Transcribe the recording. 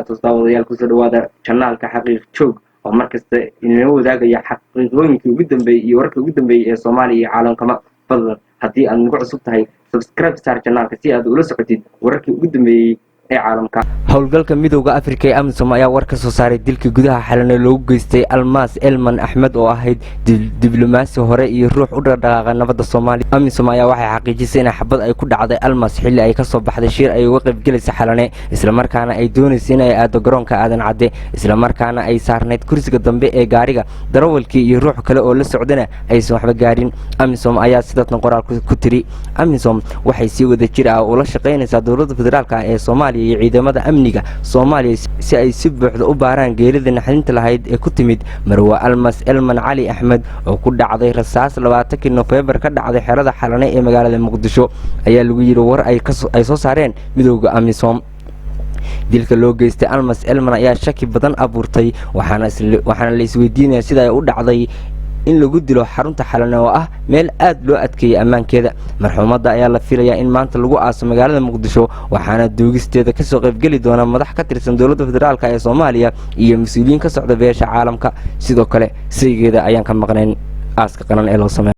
barakaatu daawadayaal ku soo dhawaada channelka xaqiiq joog oo markasta inoo wadaagaya xaqiiqooyinkii ugu dambeeyay iyo wararkii ugu dambeeyay ee Soomaaliya iyo caalamkama fadlan haddii aad nagu cusub tahay subscribe sar channelka si aad ula socotid wararkii ugu dambeeyay ee caalamka. howlgalka midowga Afrika ee AMISOM ayaa war ka soo saaray dilka gudaha xalana loogu geystay Almas Elman Ahmed oo ahayd diblomaasi hore iyo ruux u dhaqdhaqaaqa nabadda Soomaaliya. AMISOM ayaa waxay xaqiijisay in xabad ay ku dhacday Almas xilli ay ka soo baxday shir ay uga qayb galaysa xalane isla markaana ay doonaysay in ay aado garoonka aadan cadde isla markaana ay saarneyd kursiga dambe ee gaariga darawalkii iyo ruux kale oo la socdana aysan waxba gaarin. AMISOM ayaa sidaasna qoraal ku tiri AMISOM waxay si wada jir ah ula shaqeynaysaa dowladda federaalka ee Soomaaliya iyo ciidamada amniga Soomaaliya si ay si buuxda u baaraan geerida naxdinta lahayd ee ku timid Marwa Almas Elman Ali Ahmed oo ku dhacday rasaas 20 November ka dhacday xerada xalane ee magaalada Muqdisho ayaa lagu yiri war ay soo saareen midowga AMISOM. dilka loo geystay Almas Elman ayaa shaki badan abuurtay waxaana la isweydiinaya sida ay u dhacday in lagu dilo xarunta xalane oo ah meel aad loo adkeeyay ammaankeeda. marxuumada ayaa la filayaa in maanta lagu aaso magaalada Muqdisho waxaana doogisteeda ka soo qayb gali doona madax ka tirsan dowladda federaalka ee Soomaaliya iyo mas'uuliyiin ka socda beesha caalamka. sidoo kale saygeeda ayaan ka maqnayn aaska qaran ee loo sameeyay.